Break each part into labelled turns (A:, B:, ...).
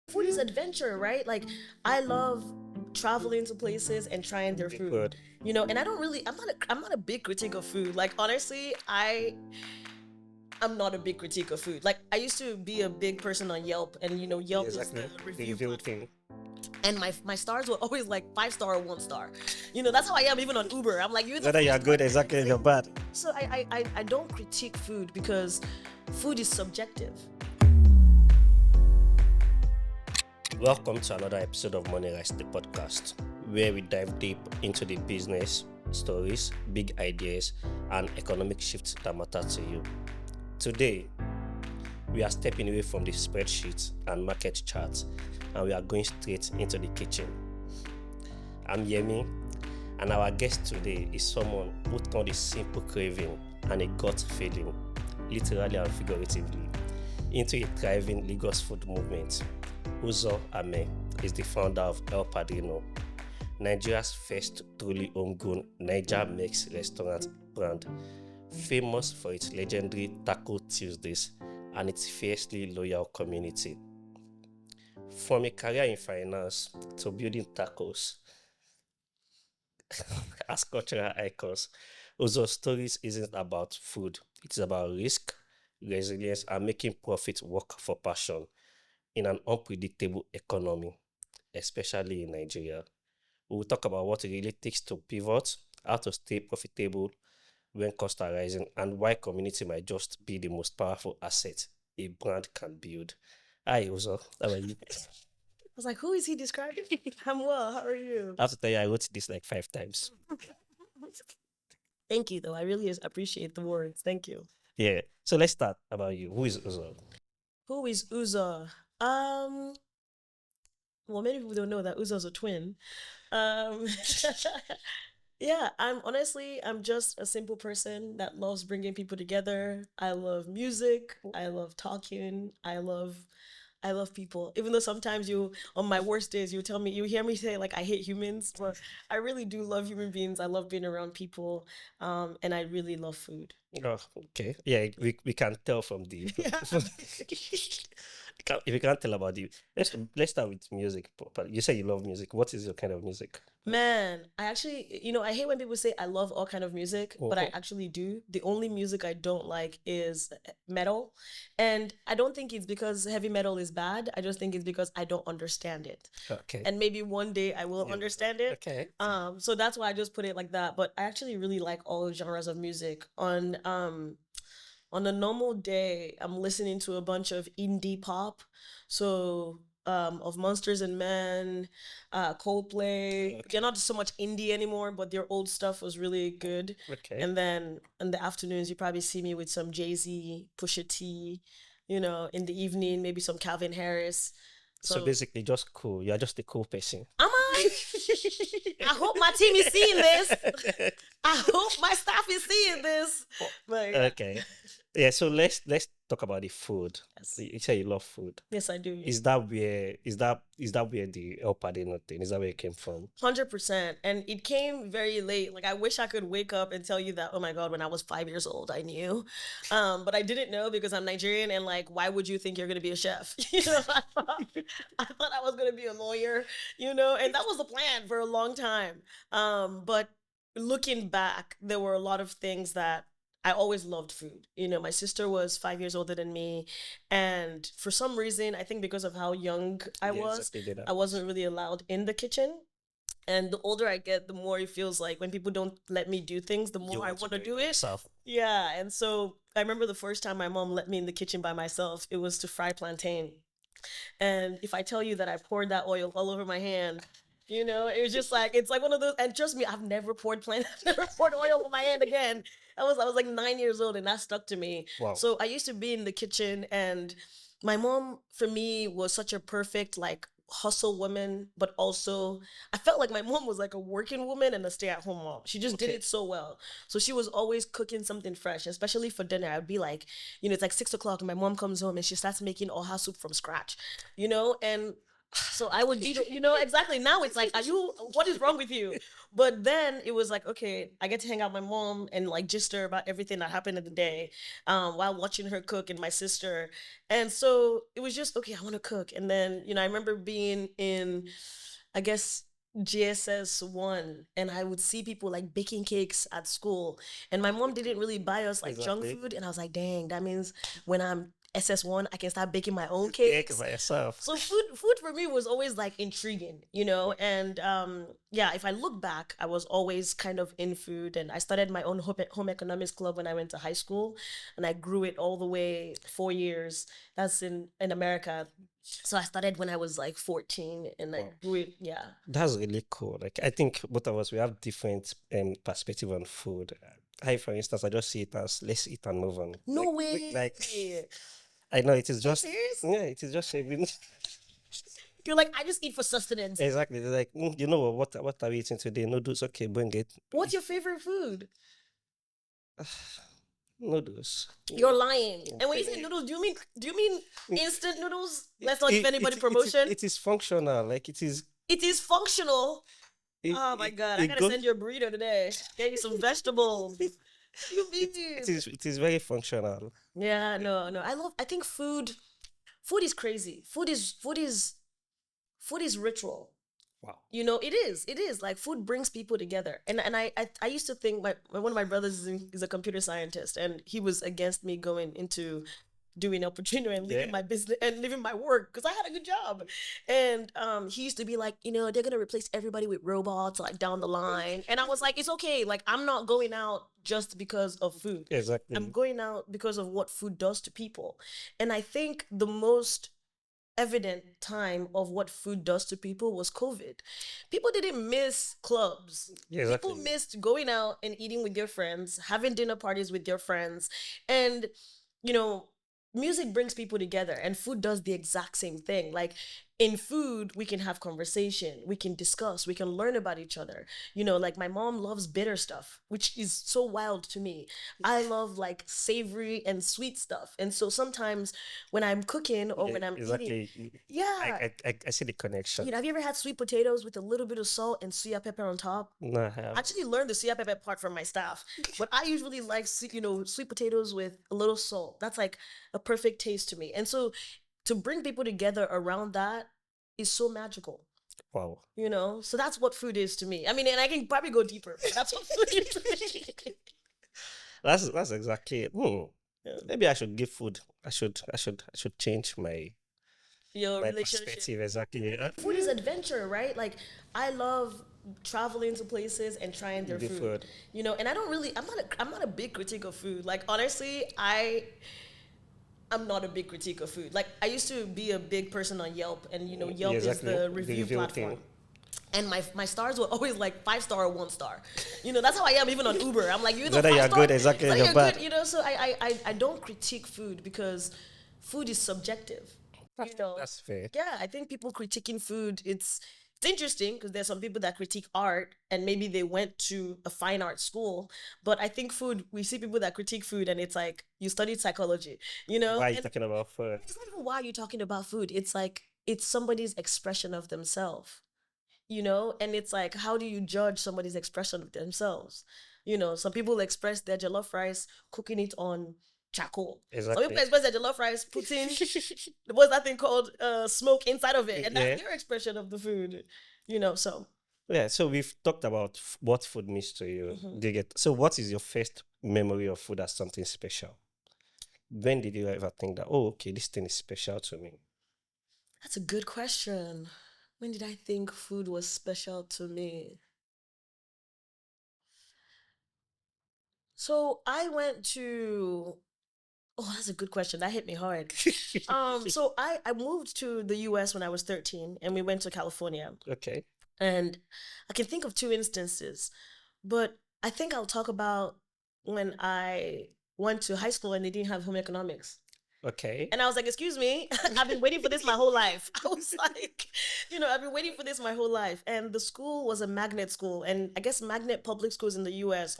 A: Food is adventure, right? Like I love traveling to places and trying their food. And I don't really I'm not a big critic of food. Like honestly, I'm not a big critique of food. Like I used to be a big person on Yelp, and Yelp is
B: Exactly.
A: the
B: The
A: review
B: review
A: platform.
B: thing.
A: And my stars were always like 5 star or 1 star. That's how I am even on Uber. I'm like, you're the
B: Whether you're
A: 5 star.
B: good, exactly, you're bad.
A: So I don't critique food because food is subjective.
B: Welcome to another episode of MoneyRise the podcast, where we dive deep into the business, stories, big ideas, and economic shifts that matter to you. Today, we are stepping away from the spreadsheets and market charts, and we are going straight into the kitchen. I'm Yemi, and our guest today is someone who turned a simple craving and a gut feeling, literally and figuratively, into a thriving Lagos food movement. Uzo Umeh is the founder of El Padrino, Nigeria's first truly homegrown Niger Mex restaurant brand, famous for its legendary Taco Tuesdays and its fiercely loyal community. From a career in finance to building tacos as cultural icons, Uzo's stories isn't about food. It's about risk, resilience, and making profit work for passion in an unpredictable economy, especially in Nigeria. We will talk about what it really takes to pivot, how to stay profitable when costs are rising, and why community might just be the most powerful asset a brand can build. Hi, Uzo. How are you?
A: I was like, who is he describing? I'm well. How are you?
B: I have to tell you, I wrote this like 5 times.
A: Thank you, though. I really appreciate the words. Thank you.
B: Yeah. So let's start about you. Who is Uzo?
A: Who is Uzo? Well, many people don't know that Uzo's a twin. Um, yeah, I'm just a simple person that loves bringing people together. I love music. I love talking. I love people. Even though sometimes on my worst days, you hear me say like I hate humans, but I really do love human beings. I love being around people, and I really love food.
B: Oh, okay. Yeah, we can tell from the.
A: Yeah.
B: If you can't tell about the, let's start with music. But you say you love music. What is your kind of music?
A: Man, I actually, I hate when people say I love all kind of music, but I actually do. The only music I don't like is metal. And I don't think it's because heavy metal is bad. I just think it's because I don't understand it.
B: Okay.
A: And maybe one day I will understand it.
B: Okay.
A: So that's why I just put it like that. But I actually really like all genres of music. On a normal day, I'm listening to a bunch of indie pop. So of Monsters and Men, Coldplay.
B: Okay.
A: They're not so much indie anymore, but their old stuff was really good.
B: Okay.
A: And then in the afternoons, you probably see me with some Jay-Z, Pusha T. In the evening, maybe some Calvin Harris.
B: So basically, just cool. You're just a cool person.
A: Am I? I hope my team is seeing this. I hope my staff is seeing this. But
B: Okay. Yeah. So let's talk about the food.
A: Yes.
B: You say you love food.
A: Yes, I do.
B: Is that where the El Padrino thing? Is that where it came from?
A: 100%. And it came very late. Like I wish I could wake up and tell you that, oh my God, when I was 5 years old, I knew. But I didn't know because I'm Nigerian, and like, why would you think you're gonna be a chef? I thought I was gonna be a lawyer, and that was the plan for a long time. But looking back, there were a lot of things that I always loved food. My sister was 5 years older than me. And for some reason, I think because of how young I was,
B: Exactly.
A: I wasn't really allowed in the kitchen. And the older I get, the more it feels like when people don't let me do things, the more I want to do it.
B: Yourself.
A: Yeah. And so I remember the first time my mom let me in the kitchen by myself, it was to fry plantain. And if I tell you that I poured that oil all over my hand, it was just like, it's like one of those, and trust me, I've never poured oil on my hand again. I was like 9 years old, and that stuck to me.
B: Wow.
A: So I used to be in the kitchen, and my mom, for me, was such a perfect, like, hustle woman, but also I felt like my mom was like a working woman and a stay-at-home mom. She just did it so well. So she was always cooking something fresh, especially for dinner. I'd be like, it's like 6 o'clock and my mom comes home and she starts making oha soup from scratch, and So I would be, exactly. Now it's like, what is wrong with you? But then it was like, okay, I get to hang out with my mom and like just her about everything that happened in the day, while watching her cook and my sister. And so it was just, okay, I want to cook. And then, I remember being in, I guess, GSS 1, and I would see people like baking cakes at school, and my mom didn't really buy us like junk
B: Exactly.
A: food, and I was like, dang, that means when I'm SS1, I can start baking my own
B: Cake
A: cakes.
B: by yourself.
A: So food for me was always like intriguing, and yeah, if I look back, I was always kind of in food, and I started my own home economics club when I went to high school, and I grew it all the way 4 years. That's in America. So I started when I was like 14, and I
B: Wow.
A: grew it. Yeah.
B: That's really cool. Like I think both of us we have different perspective on food. I, for instance, I just see it as let's eat and move on.
A: No way.
B: Like I know it is just
A: Serious?
B: yeah, it is just saving.
A: You're like, I just eat for sustenance.
B: Exactly. They're like, you know what are we eating today? Noodles. Okay, bring it.
A: What's your favorite food?
B: Noodles.
A: You're lying. And when you say noodles, do you mean instant noodles? Let's not give anybody promotion.
B: It is functional. Like it is.
A: It is functional.
B: It,
A: Oh my
B: it,
A: god, I
B: it
A: gotta
B: goes-
A: send you a burrito today. Get you some vegetables. You
B: it is very functional.
A: Yeah, no. I think food is crazy. Food is ritual.
B: Wow.
A: It is like food brings people together. And I used to think one of my brothers is a computer scientist, and he was against me going into doing El Padrino and leaving
B: Yeah.
A: my business and leaving my work because I had a good job. And he used to be like, they're gonna replace everybody with robots like down the line. And I was like, it's okay. Like I'm not going out just because of food.
B: Exactly.
A: I'm going out because of what food does to people. And I think the most evident time of what food does to people was COVID. People didn't miss clubs.
B: Yeah, exactly.
A: People missed going out and eating with their friends, having dinner parties with their friends. And, you know, music brings people together, and food does the exact same thing. Like in food, we can have conversation, we can discuss, we can learn about each other. Like my mom loves bitter stuff, which is so wild to me. I love like savory and sweet stuff. And so sometimes when I'm cooking or when I'm eating,
B: exactly.
A: yeah.
B: I see the connection.
A: Have you ever had sweet potatoes with a little bit of salt and suya pepper on top?
B: No, I have.
A: I actually learned the suya pepper part from my staff, but I usually like sweet potatoes with a little salt. That's like a perfect taste to me. And so to bring people together around that is so magical.
B: Wow.
A: So that's what food is to me. I mean, and I can probably go deeper, but that's what food is to me.
B: That's exactly it. Maybe I should give food. I should change
A: Your
B: my
A: relationship.
B: perspective exactly.
A: Food is adventure, right? Like I love traveling to places and trying their
B: The
A: food.
B: food.
A: And I'm not a big critic of food. Like honestly, I'm not a big critique of food. Like I used to be a big person on Yelp, and Yelp
B: exactly.
A: is the
B: The
A: review
B: review
A: platform.
B: thing.
A: And my stars were always like 5-star or 1-star. That's how I am even on Uber. I'm like, you're
B: Whether you're good, exactly,
A: Whether
B: you're
A: you're
B: bad.
A: good. So I don't critique food because food is subjective.
B: That's fair.
A: Yeah, I think people critiquing food, it's interesting because there's some people that critique art and maybe they went to a fine art school. But I think food, we see people that critique food and it's like, you studied psychology,
B: Why are you
A: And
B: talking about food?
A: it's not even why you're talking about food. It's like, it's somebody's expression of themselves, And it's like, how do you judge somebody's expression of themselves? Some people express their jollof rice cooking it on charcoal.
B: Exactly.
A: Some people express their jollof rice putting what's that thing called smoke inside of it, and that's
B: Yeah.
A: their expression of the food. So
B: Yeah, so we've talked about what food means to you.
A: Mhm.
B: Do you get so what is your first memory of food as something special? When did you ever think that, oh, okay, this thing is special to me?
A: that's a good question. When did I think food was special to me? So I went to. Oh, that's a good question. That hit me hard. So I moved to the US when I was 13, and we went to California.
B: Okay.
A: And I can think of two instances, but I think I'll talk about when I went to high school and they didn't have home economics.
B: Okay.
A: And I was like, excuse me, I've been waiting for this my whole life. I was like, I've been waiting for this my whole life. And the school was a magnet school. And I guess magnet public schools in the US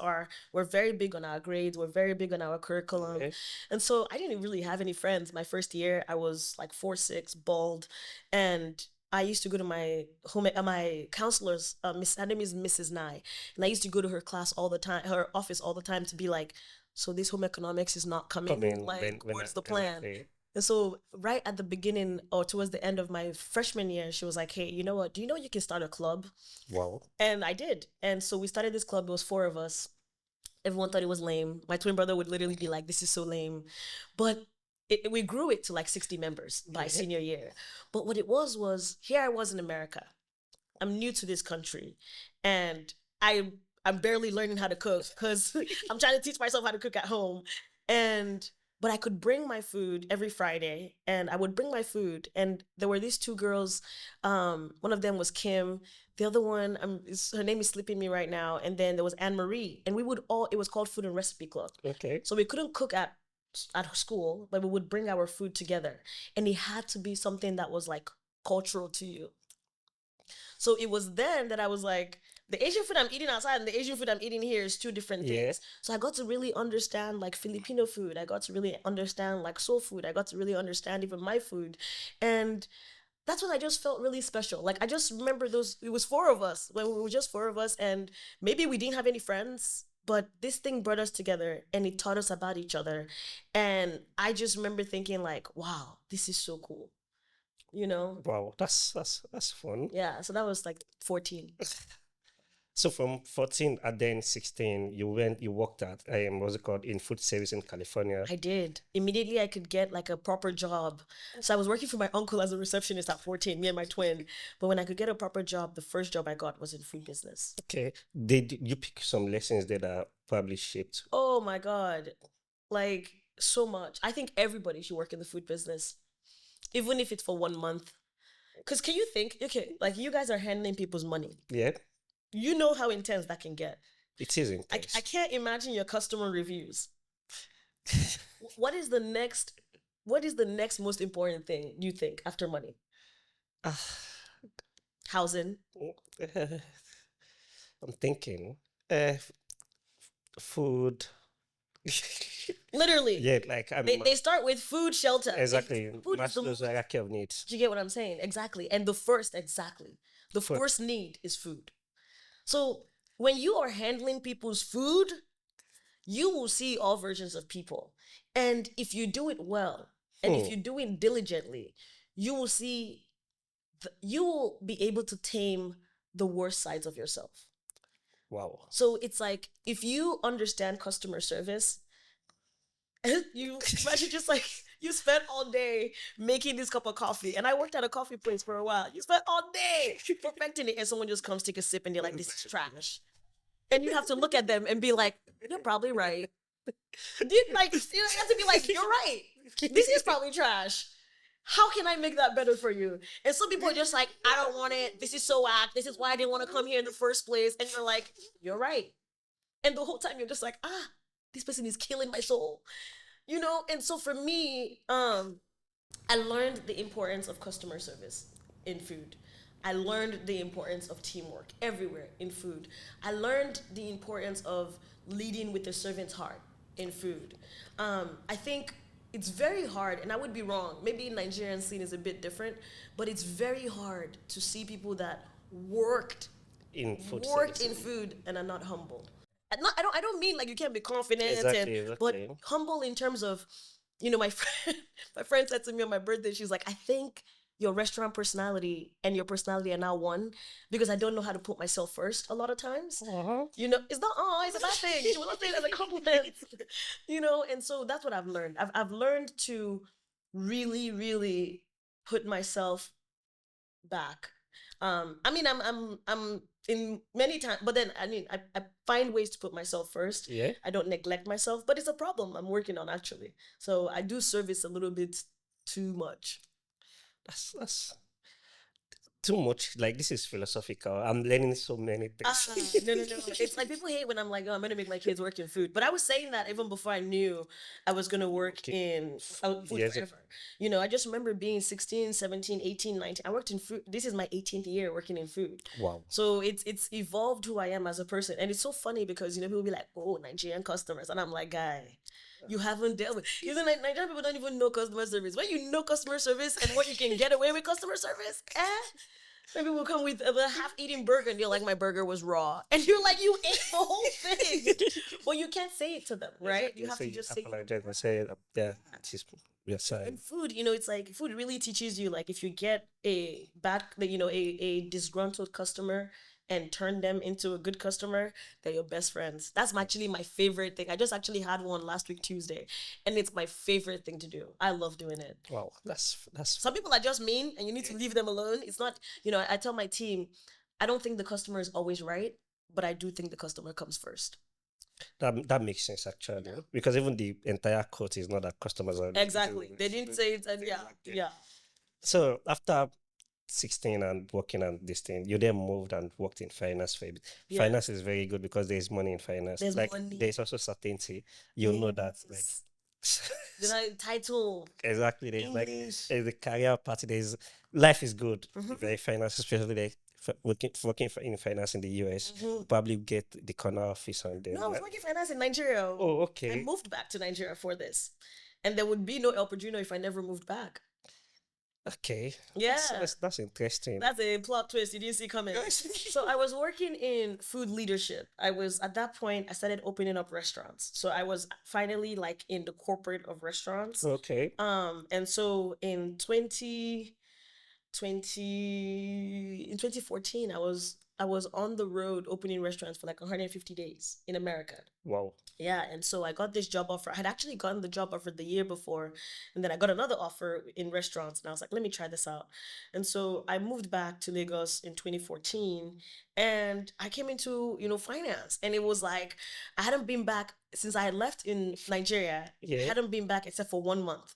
A: were very big on our grades, we're very big on our curriculum.
B: Okay.
A: And so I didn't really have any friends. My first year, I was like 4'6", bald. And I used to go to my counselor's, her name is Mrs. Nye, and I used to go to her class all the time, her office all the time, to be like, so this home economics is not coming.
B: Come in
A: Like,
B: when
A: what's the plan?
B: exactly.
A: And so, right at the beginning or towards the end of my freshman year, she was like, "Hey, you know what? Do you know you can start a club?"
B: Wow.
A: And I did. And so we started this club. It was four of us. Everyone thought it was lame. My twin brother would literally be like, "This is so lame," but we grew it to like 60 members by senior year. But what it was here I was in America. I'm new to this country, and I'm barely learning how to cook because I'm trying to teach myself how to cook at home. And but I could bring my food every Friday, and I would bring my food. And there were these two girls. One of them was Kim. The other one, her name is slipping me right now. And then there was Anne Marie, and we would all. It was called Food and Recipe Club.
B: Okay.
A: So we couldn't cook at school, but we would bring our food together, and it had to be something that was like cultural to you. So it was then that I was like, the Asian food I'm eating outside and the Asian food I'm eating here is two different things.
B: Yeah.
A: So I got to really understand like Filipino food. I got to really understand like soul food. I got to really understand even my food. And that's when I just felt really special. Like I just remember it was four of us, when we were just four of us, and maybe we didn't have any friends, but this thing brought us together and it taught us about each other. And I just remember thinking like, wow, this is so cool. You know?
B: Wow, that's fun.
A: Yeah, so that was like 14.
B: So from 14 and then 16, you worked at what's it called, in food service in California.
A: I did. Immediately I could get like a proper job. So I was working for my uncle as a receptionist at 14, me and my twin. But when I could get a proper job, the first job I got was in food business.
B: Okay. Did you pick some lessons there that probably shaped?
A: Oh my God. Like so much. I think everybody should work in the food business, even if it's for 1 month. Because can you think, okay, like you guys are handling people's money.
B: Yeah.
A: You know how intense that can get.
B: It is intense.
A: I can't imagine your customer reviews. What is the next most important thing you think after money? Housing.
B: I'm thinking food.
A: Literally.
B: Yeah, like
A: they start with food, shelter.
B: exactly.
A: Food is
B: Maslow's hierarchy of needs.
A: Do you get what I'm saying? Exactly. And the first need is food. So when you are handling people's food, you will see all versions of people. And if you do it well, and if you do it diligently, you will see, you will be able to tame the worst sides of yourself.
B: Wow.
A: So it's like, if you understand customer service, you imagine just like, you spent all day making this cup of coffee. And I worked at a coffee place for a while. You spent all day perfecting it, and someone just comes, take a sip, and they're like, this is trash. And you have to look at them and be like, you're probably right. You have to be like, you're right. This is probably trash. How can I make that better for you? And some people are just like, I don't want it. This is so whack. This is why I didn't want to come here in the first place. And you're like, you're right. And the whole time you're just like, this person is killing my soul. You know? And so for me, I learned the importance of customer service in food. I learned the importance of teamwork everywhere in food. I learned the importance of leading with the servant's heart in food. I think it's very hard, and I would be wrong. Maybe Nigerian scene is a bit different, but it's very hard to see people that worked
B: in food
A: and are not humble. I don't mean like you can't be confident,
B: exactly.
A: But humble in terms of, my friend said to me on my birthday, she's like, I think your restaurant personality and your personality are now one, because I don't know how to put myself first a lot of times.
B: Uh-huh.
A: It's not, it's a bad thing. She was not saying it as a compliment. And so that's what I've learned. I've learned to really, really put myself back. I'm in many times, but then I find ways to put myself first.
B: Yeah.
A: I don't neglect myself, but it's a problem I'm working on, actually. So I do service a little bit too much.
B: That's too much. Like, this is philosophical. I'm learning so many things.
A: No. It's like people hate when I'm like, I'm going to make my kids work in food. But I was saying that even before I knew I was going to work in food forever. I just remember being 16, 17, 18, 19. I worked in food. This is my 18th year working in food.
B: Wow.
A: So it's evolved who I am as a person. And it's so funny because, people be like, oh, Nigerian customers. And I'm like, guy, you haven't dealt with. You know, Nigerian people don't even know customer service. When you know customer service and what you can get away with customer service, maybe we'll come with a half-eaten burger and you're like, my burger was raw. And you're like, you ate the whole thing. Well, you can't say it to them, right? You have to just say
B: apologize and say, yeah, we are sorry.
A: and food, it's like food really teaches you, like, if you get a disgruntled customer and turn them into a good customer, they're your best friends. That's actually my favorite thing. I just actually had one last week Tuesday, and it's my favorite thing to do. I love doing it.
B: Wow, that's
A: Some people are just mean, and you need to leave them alone. It's not, I tell my team, I don't think the customer is always right, but I do think the customer comes first.
B: that makes sense actually, because even the entire quote is not that customers are
A: Exactly. They didn't say it, and yeah.
B: So after 16 and working on this thing, you then moved and worked in finance for a bit.
A: Yeah.
B: Finance is very good because there's money in finance.
A: There's
B: like
A: money.
B: there's also certainty. You know that, like
A: The title.
B: exactly. There's
A: English.
B: there's a career part. There's life is good. Very finance, especially like working in finance in the US. You probably get the corner office on there.
A: No, I was working finance in Nigeria.
B: Oh, okay.
A: I moved back to Nigeria for this. And there would be no El Padrino if I never moved back.
B: Okay.
A: Yeah.
B: That's interesting.
A: That's a plot twist you didn't see coming. So I was working in food leadership. At that point, I started opening up restaurants. So I was finally like in the corporate of restaurants.
B: Okay.
A: And so in 2014, I was on the road opening restaurants for like 150 days in America.
B: Wow.
A: Yeah, and so I got this job offer. I had actually gotten the job offer the year before, and then I got another offer in restaurants, and I was like, let me try this out. And so I moved back to Lagos in 2014, and I came into, finance, and it was like, I hadn't been back since I had left in Nigeria.
B: Yeah.
A: I hadn't been back except for 1 month,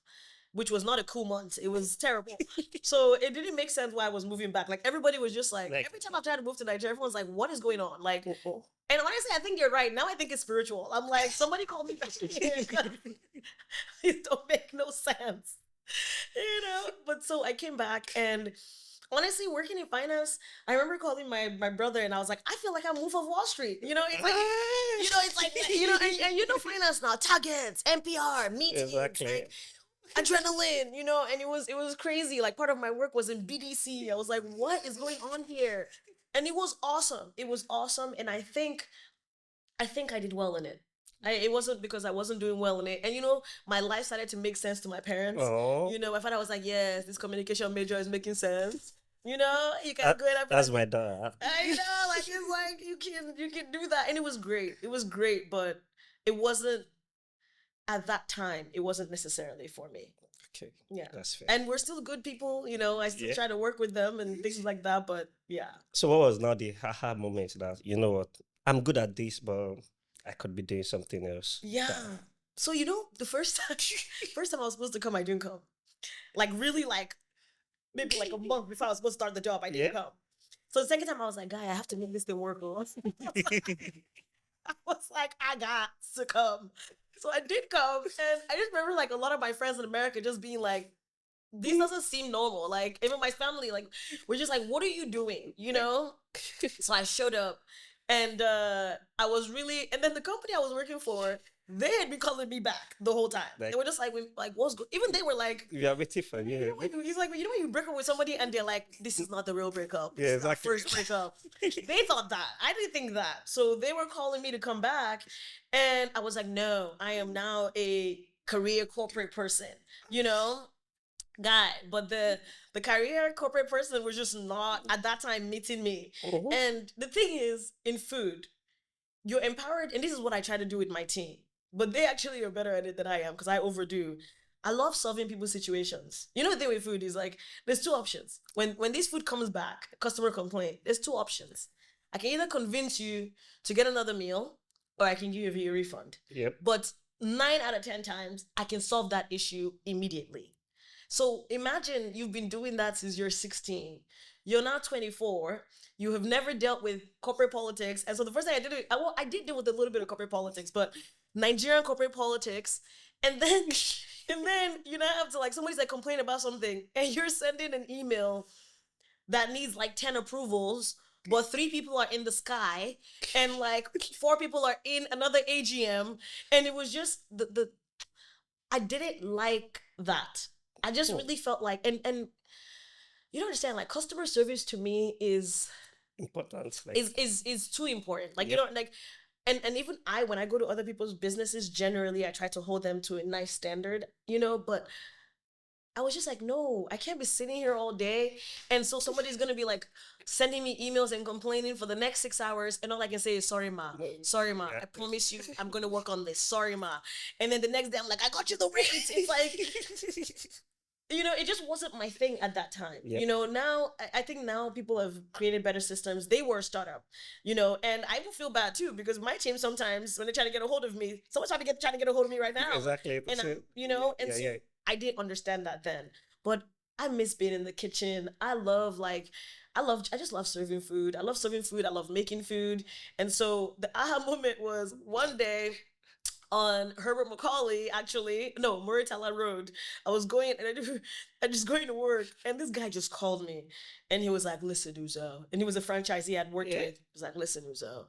A: which was not a cool month. It was terrible. So it didn't make sense why I was moving back. Like, everybody was just like every time I tried to move to Nigeria, everyone's like, what is going on? Like, and honestly, I think you're right. Now I think it's spiritual. I'm like, somebody called me back here. It don't make no sense. But so I came back, and honestly, working in finance, I remember calling my brother, and I was like, I feel like I'm Wolf of Wall Street. It's like, it's like, and finance now, targets, NPR, meetings,
B: Exactly.
A: like, adrenaline, and it was crazy. Like, part of my work was in BDC. I was like, what is going on here? And it was awesome. It was awesome. And I think I did well in it. It wasn't because I wasn't doing well in it. And my life started to make sense to my parents.
B: Oh.
A: My father was like, yes, this communication major is making sense. You can go and
B: That's my dad.
A: I know, like, it's like you can do that. And it was great. It was great, but it wasn't at that time, it wasn't necessarily for me.
B: Okay.
A: Yeah.
B: That's fair.
A: And we're still good people, I still try to work with them and things like that, but yeah.
B: So what was now the haha moment that, you know what, I'm good at this, but I could be doing something else?
A: Yeah. So, the first time I was supposed to come, I didn't come. Like, really, like, maybe like a month before I was supposed to start the job, I didn't come. So the second time I was like, guy, I have to make this thing work. I was like, I got to come. So I did come, and I just remember like a lot of my friends in America just being like, this doesn't seem normal. Like, even my family, like, we're just like, what are you doing? So I showed up, and I was really, and then the company I was working for, they had been calling me back the whole time. They were just like, what's good? Even they were like,
B: we are waiting for you.
A: He's like, when you break up with somebody and they're like, this is not the real breakup. This is our first breakup. They thought that. I didn't think that. So they were calling me to come back. And I was like, no, I am now a career corporate person, guy. But the career corporate person was just not at that time meeting me. And the thing is, in food, you're empowered. And this is what I try to do with my team. But they actually are better at it than I am because I overdo. I love solving people's situations. The thing with food is like, there's two options. When this food comes back, customer complaint, there's two options. I can either convince you to get another meal, or I can give you a refund.
B: Yep.
A: But 9 out of 10 times, I can solve that issue immediately. So imagine you've been doing that since you're 16. You're now 24. You have never dealt with corporate politics. And so the first thing I did, I did deal with a little bit of corporate politics, but Nigerian corporate politics. And then have to, like, somebody's like complaining about something, and you're sending an email that needs like 10 approvals, but 3 people are in the sky, and like 4 people are in another AGM. And it was just the I didn't like that. I just really felt like, and you don't understand, like customer service to me is
B: Important. Like,
A: is too important. Like,
B: Yep.
A: you know, like, and even when I go to other people's businesses, generally I try to hold them to a nice standard, you know, but I was just like, no, I can't be sitting here all day. And so somebody's gonna be like sending me emails and complaining for the next 6 hours, and all I can say is sorry, ma. Sorry, ma.
B: Yeah.
A: I promise you I'm gonna work on this. Sorry, ma. And then the next day I'm like, I got you the rates. It's like, you know, it just wasn't my thing at that time.
B: Yep.
A: You know, now I think now people have created better systems. They were a startup, you know, and I will feel bad too, because my team sometimes when they try to get a hold of me, someone's trying to get a hold of me right now.
B: Exactly.
A: And
B: So,
A: you know, and
B: yeah,
A: so
B: yeah.
A: I didn't understand that then. But I miss being in the kitchen. I just love serving food. I love serving food. I love making food. And so the aha moment was one day on Herbert Macaulay, actually, no, Muritala Road. I was going and I just going to work, and this guy just called me, and he was like, "Listen, Uzo," and he was a franchisee I'd worked
B: Yeah.
A: with. He was like, "Listen, Uzo,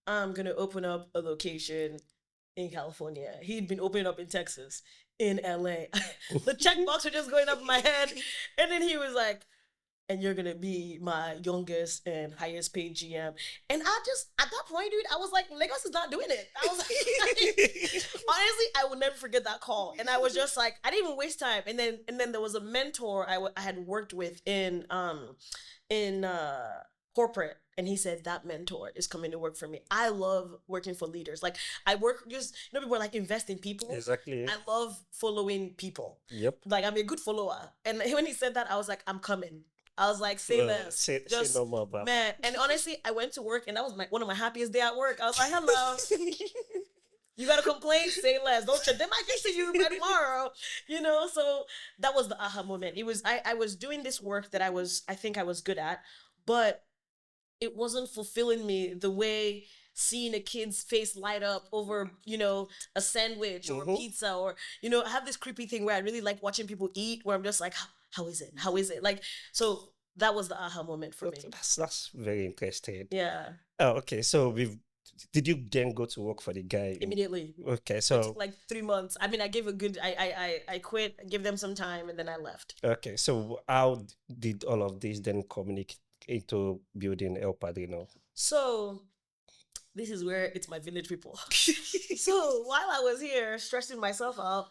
A: I'm gonna open up a location in California." He'd been opening up in Texas, in LA. The checkbox were just going up in my head, and then he was like, "And you're gonna be my youngest and highest paid GM." And I just, at that point, dude, I was like, Lagos is not doing it. I was like, honestly, I will never forget that call. And I was just like, I didn't even waste time. And then there was a mentor I had worked with in corporate, and he said that mentor is coming to work for me. I love working for leaders. Like, I work just, you know, people are like, invest in people.
B: Exactly.
A: I love following people.
B: Yep.
A: Like, I'm a good follower. And when he said that, I was like, I'm coming. I was like, say less.
B: Say
A: Just,
B: no more about.
A: man. And honestly, I went to work, and that was one of my happiest day at work. I was like, hello. You got to complain? Say less. Don't you? They might get to you by tomorrow. You know, so that was the aha moment. It was, I was doing this work that I think I was good at, but it wasn't fulfilling me the way seeing a kid's face light up over, you know, a sandwich or a pizza, or, you know, I have this creepy thing where I really like watching people eat, where I'm just like, how is it? How is it? Like, so that was the aha moment for me.
B: That's very interesting.
A: Yeah.
B: Oh, okay. So did you then go to work for the guy
A: Immediately?
B: Okay, so
A: it took like 3 months. I mean, I gave a good, I quit, give them some time, and then I left.
B: Okay, so how did all of this then communicate into building El Padrino?
A: So this is where it's my village people. So while I was here stressing myself out,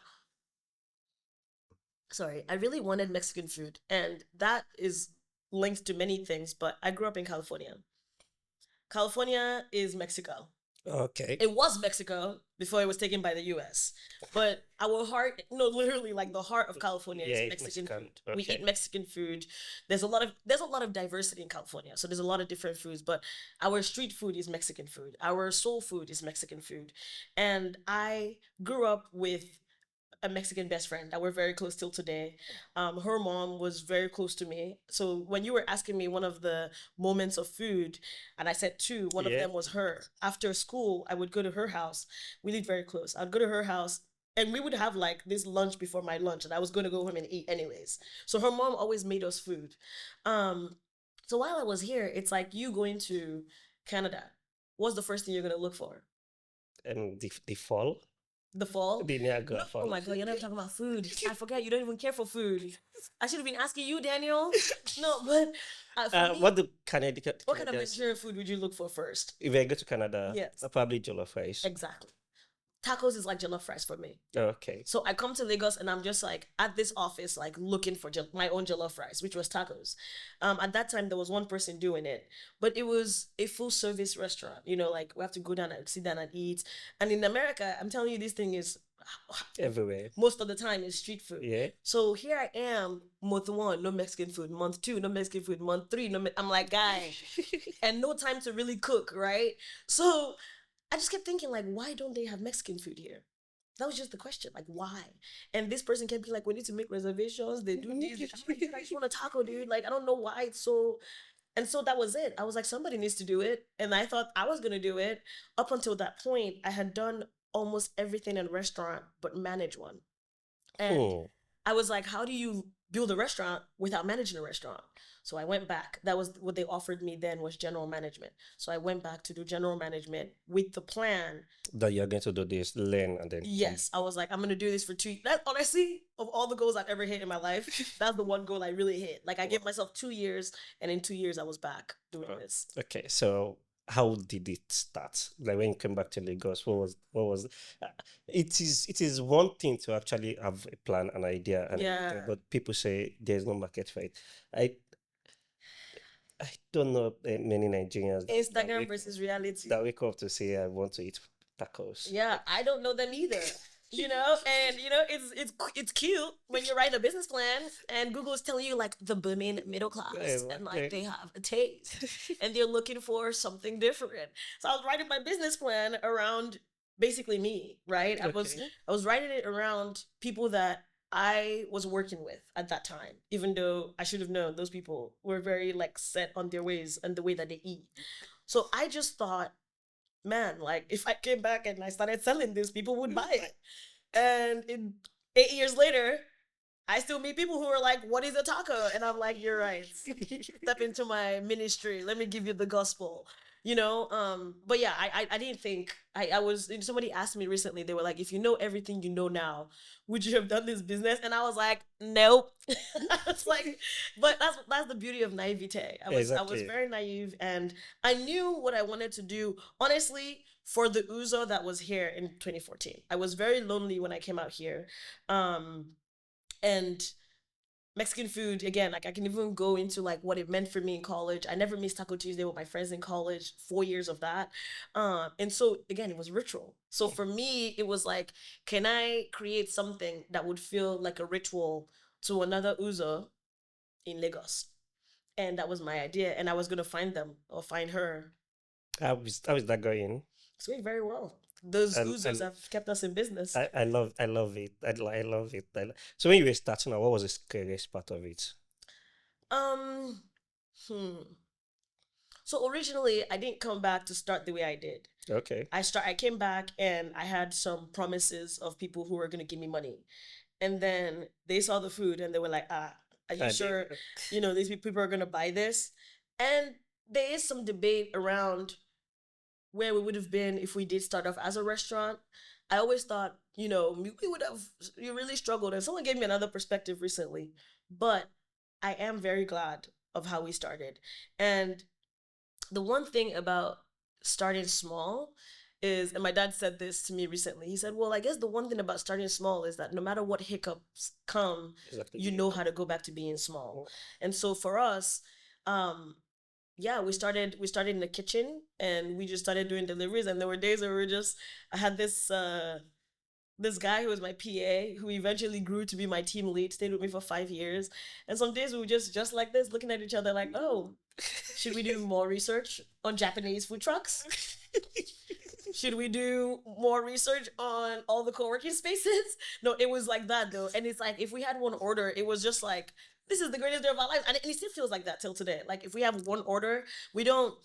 A: I really wanted Mexican food, and that is linked to many things, but I grew up in California. California is Mexico.
B: Okay.
A: It was Mexico before it was taken by the US. But our heart, no, literally, like the heart of California is Mexican food.
B: Okay.
A: We eat Mexican food. There's a lot of diversity in California. So there's a lot of different foods, but our street food is Mexican food. Our soul food is Mexican food. And I grew up with a Mexican best friend that we're very close till today. Her mom was very close to me. So when you were asking me one of the moments of food, and I said two, one of them was her. After school, I would go to her house. We lived very close. I'd go to her house, and we would have like this lunch before my lunch, and I was going to go home and eat anyways. So her mom always made us food. So while I was here, it's like you going to Canada. What's the first thing you're going to look for?
B: And the fall?
A: The fall?
B: The Niagara Fall.
A: Oh my God, you're never talking about food. I forget, you don't even care for food. I should have been asking you, Daniel. No, but
B: what do Canadian?
A: What kind of Nigerian food would you look for first?
B: If I go to Canada,
A: yes,
B: probably jollof rice.
A: Exactly. Tacos is like jollof rice for me.
B: Okay.
A: So I come to Lagos, and I'm just like at this office, like looking for my own jollof rice, which was tacos. At that time, there was one person doing it, but it was a full service restaurant. You know, like we have to go down and sit down and eat. And in America, I'm telling you, this thing is
B: everywhere.
A: Most of the time is street food.
B: Yeah.
A: So here I am, month 1, no Mexican food. Month 2, no Mexican food. Month 3, I'm like, guy, and no time to really cook, right? So I just kept thinking, like, why don't they have Mexican food here? That was just the question, like, why? And this person kept being like, we need to make reservations. They do this. I'm like, dude, I just want a taco, dude. Like, I don't know why it's so. And so that was it. I was like, somebody needs to do it. And I thought I was going to do it. Up until that point, I had done almost everything in a restaurant but manage one. And I was like, how do you build a restaurant without managing a restaurant. So I went back. That was what they offered me then, was general management. So I went back to do general management with the plan.
B: That you're going to do this, learn, and then
A: Yes, I was like, I'm gonna do this for 2 years. That, honestly, of all the goals I've ever hit in my life, that's the one goal I really hit. Like, I gave myself 2 years, and in 2 years I was back doing this.
B: Okay, so how did it start? Like when you came back to Lagos, what was it is one thing to actually have a plan, an idea, and everything,
A: Yeah.
B: but people say there's no market for it. I I don't know many Nigerians
A: Instagram versus reality.
B: that wake up to say I want to eat tacos.
A: Yeah, I don't know them either. And it's cute when you write a business plan and Google is telling you like the booming middle class and like they have a taste and they're looking for something different. So I was writing my business plan around basically me, right? I was writing it around people that I was working with at that time, even though I should have known those people were very like set on their ways and the way that they eat. So I just thought, man, like if I came back and I started selling this, people would buy it. And 8 years later, I still meet people who are like, what is a taco? And I'm like, you're right. Step into my ministry. Let me give you the gospel. But yeah, I didn't think I was somebody asked me recently, they were like, if you know everything you know now, would you have done this business? And I was like, nope. It's like, but that's the beauty of naivete. I was very naive and I knew what I wanted to do. Honestly, for the Uzo that was here in 2014. I was very lonely when I came out here. And Mexican food, again, like I can even go into like what it meant for me in college. I never missed Taco Tuesday with my friends in college, 4 years of that. And so again, it was ritual. So for me, it was like, can I create something that would feel like a ritual to another Uzo in Lagos? And that was my idea. And I was gonna find them or find her.
B: How is that going?
A: It's going very well. Those Uzos have kept us in business.
B: I love it. I love it. So when you were starting out, what was the scariest part of it?
A: Um, hmm. So originally, I didn't come back to start the way I did.
B: Okay.
A: I came back and I had some promises of people who were gonna give me money, and then they saw the food and they were like, "Ah, are you sure? These people are gonna buy this?" And there is some debate around where we would have been if we did start off as a restaurant. I always thought, we would have you really struggled. And someone gave me another perspective recently. But I am very glad of how we started. And the one thing about starting small is, and my dad said this to me recently, he said, well, I guess the one thing about starting small is that no matter what hiccups come, you know how to go back to being small. And so for us, yeah, we started in the kitchen and we just started doing deliveries. And there were days where I had this guy who was my PA who eventually grew to be my team lead, stayed with me for 5 years. And some days we were just like this, looking at each other like, oh, should we do more research on Japanese food trucks? Should we do more research on all the co-working spaces? No, it was like that though. And it's like, if we had one order, it was just like, this is the greatest day of our life. And it still feels like that till today. Like if we have one order, we don't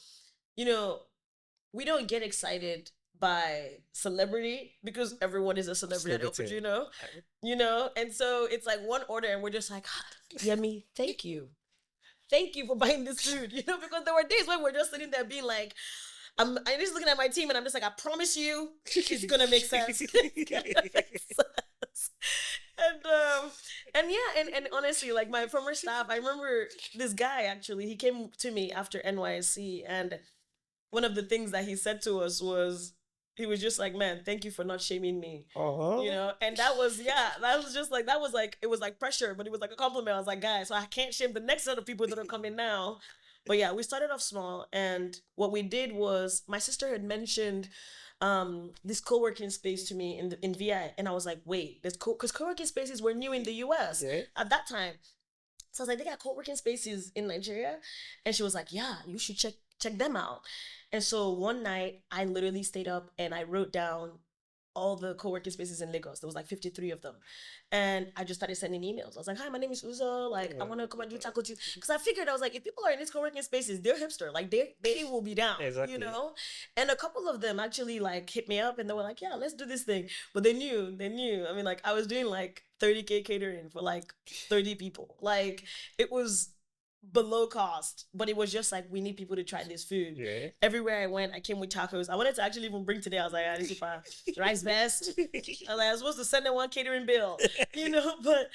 A: get excited by celebrity because everyone is a celebrity at Padrino, and so it's like one order and we're just like, Yemi, thank you for buying this food, because there were days when we're just sitting there being like, I'm just looking at my team and I'm just like, I promise you it's gonna make sense. And honestly, like my former staff, I remember this guy actually, he came to me after NYSC, and one of the things that he said to us was, he was just like, man, thank you for not shaming me. And that was it was like pressure, but it was like a compliment. I was like, guys, so I can't shame the next set of people that are coming now. But yeah, we started off small, and what we did was, my sister had mentioned this co-working space to me in VI, and I was like, wait, because co-working spaces were new in the US at that time. So I was like, they got co-working spaces in Nigeria, and she was like, yeah, you should check them out. And so one night I literally stayed up and I wrote down all the co-working spaces in Lagos. There was like 53 of them. And I just started sending emails. I was like, hi, my name is Uzo. Like, I want to come and do Taco Tuesday. Because I figured, I was like, if people are in these co-working spaces, they're hipster. Like, they will be down,
B: Exactly.
A: you know? And a couple of them actually, like, hit me up and they were like, yeah, let's do this thing. But they knew. I mean, like, I was doing, like, 30K catering for, like, 30 people. Like, it was below cost, but it was just like, we need people to try this food.
B: Yeah.
A: Everywhere I went, I came with tacos. I wanted to actually even bring today. I was like, I need to buy rice vest. I was supposed to send them one catering bill, you know, but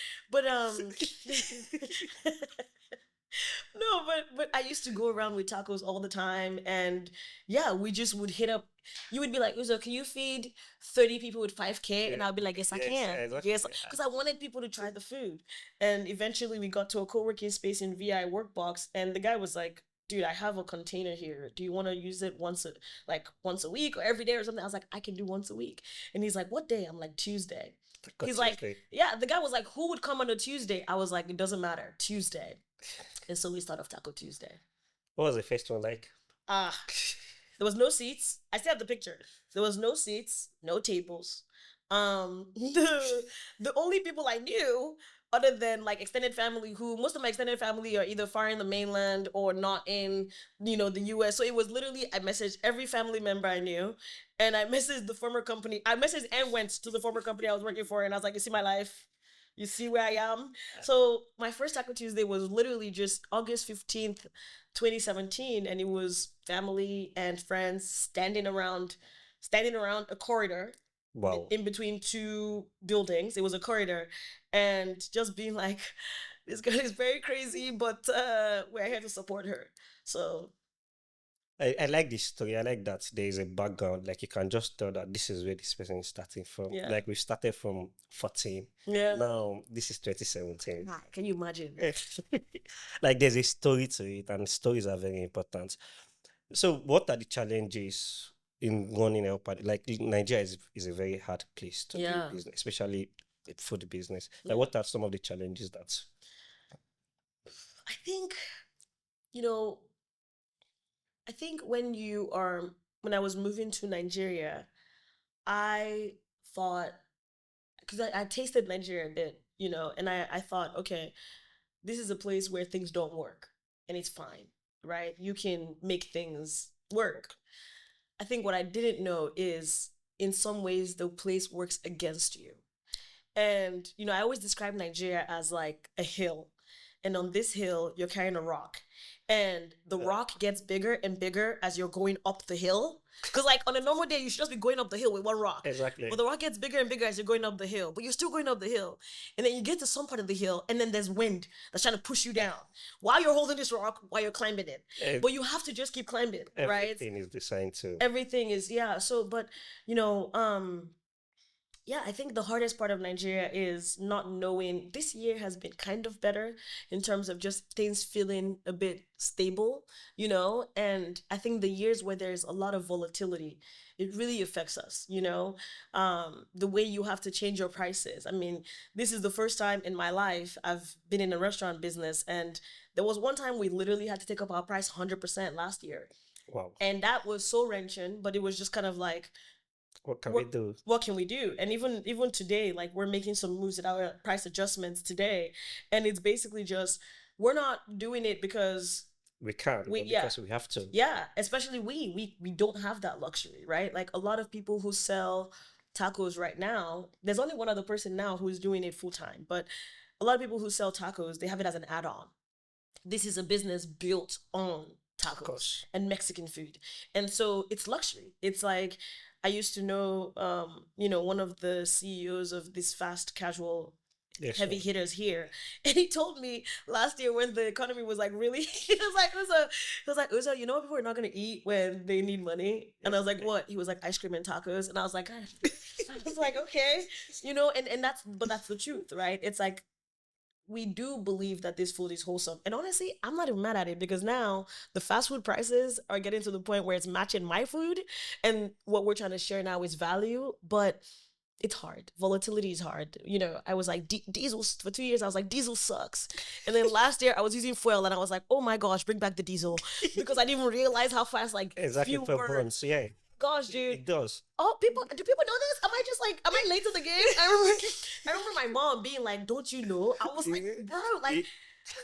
A: no, but I used to go around with tacos all the time, and yeah, we just would hit up. You would be like, Uzo, can you feed 30 people with 5K? And I'll be like, yes, I can.
B: Exactly.
A: Yes, because I wanted people to try the food. And eventually we got to a co-working space in VI Workbox, and the guy was like, dude, I have a container here. Do you want to use it once a week or every day or something? I was like, I can do once a week. And he's like, what day? I'm like, Tuesday. He's like, yeah, the guy was like, who would come on a Tuesday? I was like, it doesn't matter, Tuesday. And so we started off Taco Tuesday.
B: What was the first one like?
A: There was no seats. I still have the picture. There was no seats, no tables. The only people I knew, other than like extended family, who most of my extended family are either far in the mainland or not in, the US. So it was literally, I messaged every family member I knew, and I messaged the former company. I messaged and went to the former company I was working for, and I was like, you see my life? You see where I am? So my first Taco Tuesday was literally just August 15th, 2017. And it was family and friends standing around a corridor.
B: Wow.
A: In between two buildings. It was a corridor. And just being like, this girl is very crazy, but we're here to support her. So
B: I like this story. I like that there is a background. Like, you can just tell that this is where this person is starting from.
A: Yeah.
B: Like, we started from 14.
A: yeah.
B: Now, this is 2017.
A: Can you imagine?
B: Like, there's a story to it, and stories are very important. So, what are the challenges in running a party? Like, Nigeria is a very hard place to do business, especially food business. Like, what are some of the challenges that?
A: I think, when I was moving to Nigeria, I thought, because I tasted Nigeria a bit, and I thought, okay, this is a place where things don't work and it's fine, right? You can make things work. I think what I didn't know is, in some ways, the place works against you. And, I always describe Nigeria as like a hill. And on this hill, you're carrying a rock. And the rock gets bigger and bigger as you're going up the hill. Because, like, on a normal day, you should just be going up the hill with one rock.
B: Exactly.
A: But the rock gets bigger and bigger as you're going up the hill. But you're still going up the hill. And then you get to some part of the hill, and then there's wind that's trying to push you down while you're holding this rock, while you're climbing it. But you have to just keep climbing, right?
B: Everything is designed to.
A: Everything is, So, but, I think the hardest part of Nigeria is not knowing. This year has been kind of better in terms of just things feeling a bit stable, and I think the years where there's a lot of volatility, it really affects us, the way you have to change your prices. I mean, this is the first time in my life I've been in a restaurant business, and there was one time we literally had to take up our price 100% last year.
B: Wow.
A: And that was so wrenching, but it was just kind of like,
B: what can we do?
A: What can we do? And even today, like, we're making some moves at our price adjustments today. And it's basically just, we're not doing it because
B: we can, because we have to.
A: Yeah, especially we don't have that luxury, right? Like, a lot of people who sell tacos right now, there's only one other person now who's doing it full time. But a lot of people who sell tacos, they have it as an add-on. This is a business built on tacos and Mexican food. And so it's luxury. It's like, I used to know, one of the CEOs of this fast casual heavy hitters here. And he told me last year, when the economy was like really, he was like, Uzo, you know what people are not going to eat when they need money? And I was like, what? He was like, ice cream and tacos. And I was like, okay, and that's the truth, right? It's like, we do believe that this food is wholesome. And honestly, I'm not even mad at it, because now the fast food prices are getting to the point where it's matching my food. And what we're trying to share now is value, but it's hard. Volatility is hard. I was like, diesel, for 2 years, I was like, diesel sucks. And then last year I was using fuel, and I was like, oh my gosh, bring back the diesel. Because I didn't even realize how fast, like,
B: exactly,
A: fuel burns.
B: Yeah.
A: gosh, dude.
B: It does.
A: Oh, do people know this? Am I late to the game? I remember my mom being like, don't you know? I was like, bro, like,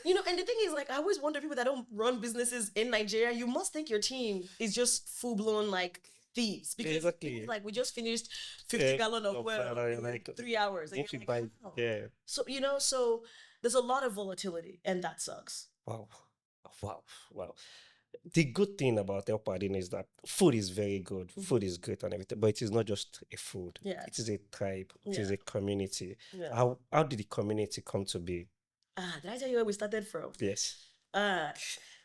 A: and the thing is, like, I always wonder people that don't run businesses in Nigeria, you must think your team is just full blown, like, thieves. Because,
B: Exactly.
A: like, we just finished 50 gallon of oil in
B: like
A: 3 hours. And you're like, wow.
B: Yeah.
A: So, so there's a lot of volatility, and that sucks.
B: Wow. Wow. The good thing about El Padrino is that food is very good. Food is great and everything, but it is not just a food.
A: Yeah.
B: It is a tribe. It is
A: Yeah.
B: a community.
A: Yeah.
B: How did the community come to be?
A: Did I tell you where we started from?
B: Yes.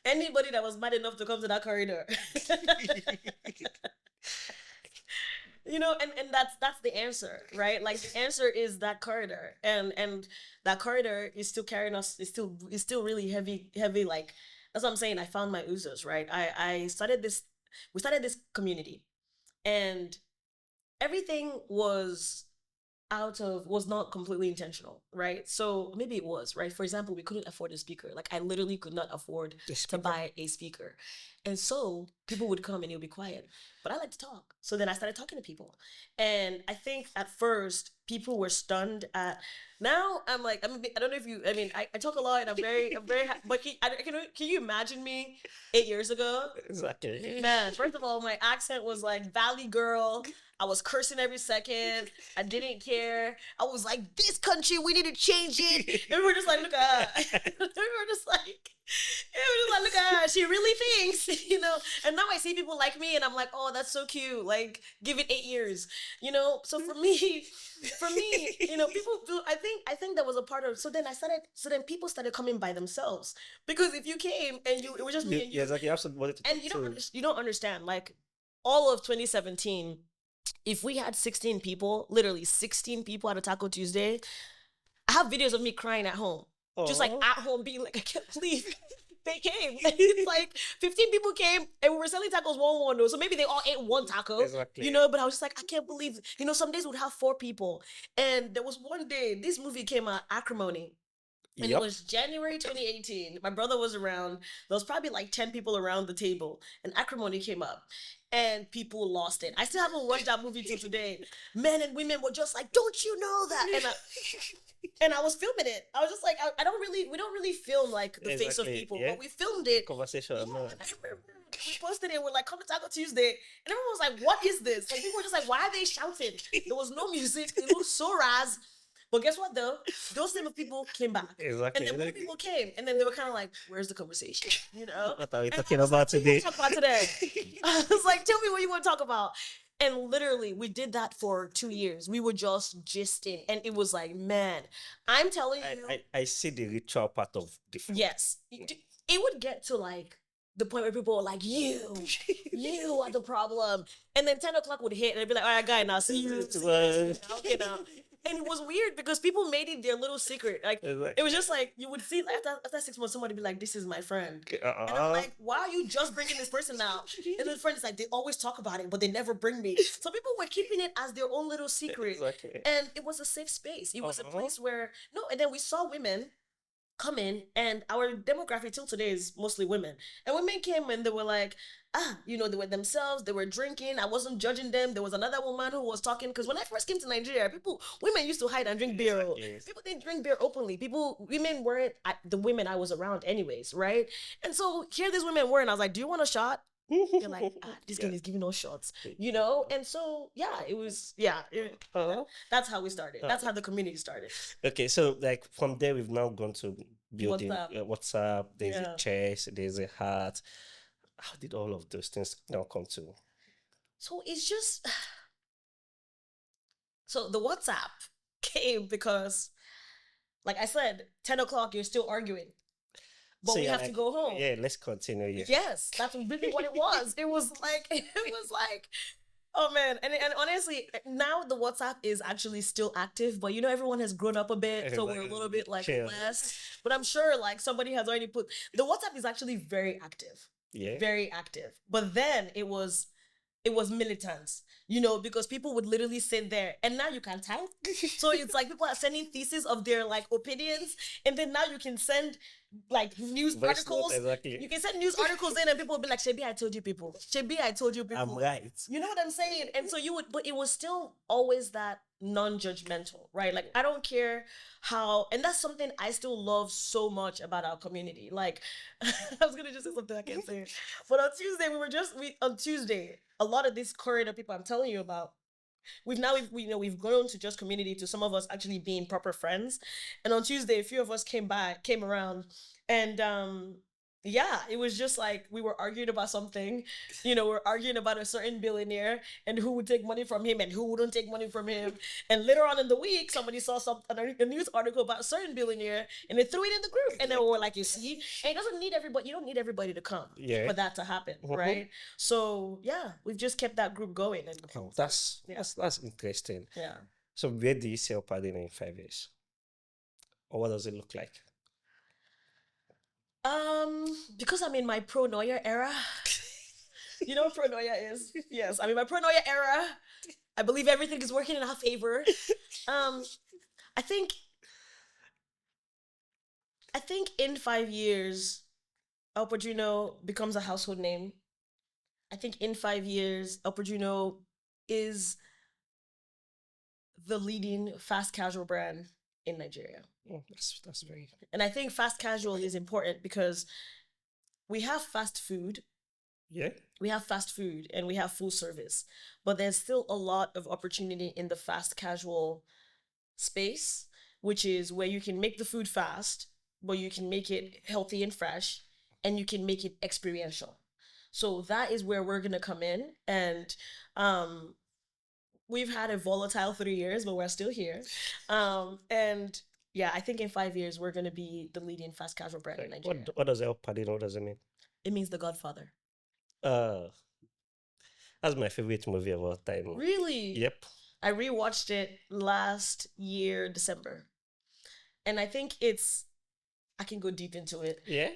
A: Anybody that was mad enough to come to that corridor. And that's the answer, right? Like, the answer is that corridor, and that corridor is still carrying us. It's still really heavy. Like, that's what I'm saying. I found my Uzos, right? We started this community, and everything was not completely intentional, right? So maybe it was, right? For example, we couldn't afford a speaker. Like, I literally could not afford to buy a speaker. And so people would come and it would be quiet. But I like to talk. So then I started talking to people. And I think at first people were stunned at, now I'm like, I don't know if you, I talk a lot and I'm very, but can you imagine me 8 years ago?
B: Exactly.
A: Man, first of all, my accent was like Valley girl. I was cursing every second. I didn't care. I was like, this country, we need to change it. And we were just like, look at her. Look at her. She really thinks, And now I see people like me and I'm like, oh, that's so cute. Like, give it 8 years, So for me, people do, I think that was a part of, so then people started coming by themselves. Because if you came and it was just me and you.
B: Yeah, exactly. Absolutely.
A: And you don't understand, like, all of 2017, if we had 16 people, literally 16 people at a Taco Tuesday, I have videos of me crying at home. Just like at home being like, I can't believe they came. It's like 15 people came and we were selling tacos one though. So maybe they all ate one taco.
B: Exactly.
A: But I was just like, I can't believe, some days we'd have 4 people. And there was one day, this movie came out, Acrimony. And It was January 2018. My brother was around. There was probably like 10 people around the table. And Acrimony came up. And people lost it. I still haven't watched that movie till today. Men and women were just like, don't you know that? And I was filming it. I was just like, we don't really film like the face of people, but we filmed it.
B: Conversation.
A: Yeah, we posted it. We're like, come to Taco Tuesday. And everyone was like, what is this? Like, people were just like, why are they shouting? There was no music. It was so raz. But guess what, though? Those same people came back.
B: Exactly.
A: And then more people came. And then they were kind of like, where's the conversation?
B: What are we talking about today?
A: Talk about today. I was like, tell me what you want to talk about. And literally, we did that for 2 years. We were just gisting. And it was like, man, I'm telling you.
B: I see the ritual part of the food.
A: Yes. It would get to like the point where people were like, you are the problem. And then 10 o'clock would hit and they'd be like, all right, guy, now see you. Okay, now. And it was weird because people made it their little secret. Like, it was just like, you would see after 6 months, somebody be like, this is my friend. And I'm like, why are you just bringing this person out? And the friend is like, they always talk about it, but they never bring me. So people were keeping it as their own little secret.
B: Exactly.
A: And it was a safe space. It was a place where, and then we saw women come in, and our demographic till today is mostly women. And women came and they were like, they were themselves, they were drinking. I wasn't judging them. There was another woman who was talking, because when I first came to Nigeria, women used to hide and drink beer. Yes. People didn't drink beer openly. Women weren't the women I was around anyways, right? And so here these women were, and I was like, do you want a shot? They're like, this game is giving us shots, And so, that's how we started. That's how the community started.
B: Okay, so like from there, we've now gone to building WhatsApp. There's a chess, there's a heart. How did all of those things now come to?
A: So it's just, so the WhatsApp came because, like I said, 10 o'clock, you're still arguing. But we have to go home.
B: Yeah, let's continue. Yeah.
A: Yes, that's really what it was. It was like, oh man. And honestly, now the WhatsApp is actually still active, but everyone has grown up a bit, so we're a little bit like less. But I'm sure like somebody has already the WhatsApp is actually very active. Yeah. Very active. But then it was it was militants, because people would literally sit there and now you can type. So it's like people are sending theses of their like opinions, and then now you can send like news articles.
B: Exactly.
A: You can send news articles in and people will be like, Shebi, I told you people. Shebi, I told you people.
B: I'm right.
A: You know what I'm saying? And so but it was still always that non-judgmental, right? Like, I don't care how, and that's something I still love so much about our community. Like, I was gonna just say something I can't say, but on Tuesday, a lot of these corridor people I'm telling you about, we've grown to just community, to some of us actually being proper friends. And on Tuesday, a few of us came around, and yeah, it was just like we were arguing about something. We're arguing about a certain billionaire and who would take money from him and who wouldn't take money from him. And later on in the week, somebody saw a news article about a certain billionaire and they threw it in the group. And then we were like, you see, and it doesn't need everybody. You don't need everybody to come for that to happen, right? So yeah, we've just kept that group going. And
B: that's interesting.
A: Yeah.
B: So where do you see Padrino in 5 years? Or what does it look like?
A: Because I'm in my pro-Neuer era. You know what pro-Neuer is? Yes, I'm in my pro-Neuer era. I believe everything is working in our favor. I think in 5 years, El Padrino becomes a household name. I think in 5 years, El Padrino is the leading fast casual brand in Nigeria.
B: Oh, that's very.
A: And I think fast casual is important because we have fast food.
B: Yeah.
A: We have fast food and we have full service, but there's still a lot of opportunity in the fast casual space, which is where you can make the food fast, but you can make it healthy and fresh, and you can make it experiential. So that is where we're gonna come in, and we've had a volatile 3 years, but we're still here, and yeah, I think in 5 years we're gonna be the leading fast casual brand in Nigeria.
B: What does El Padrino? What does it mean?
A: It means the Godfather.
B: That's my favorite movie of all time.
A: Really?
B: Yep.
A: I rewatched it last year, December. And I think I can go deep into it.
B: Yeah.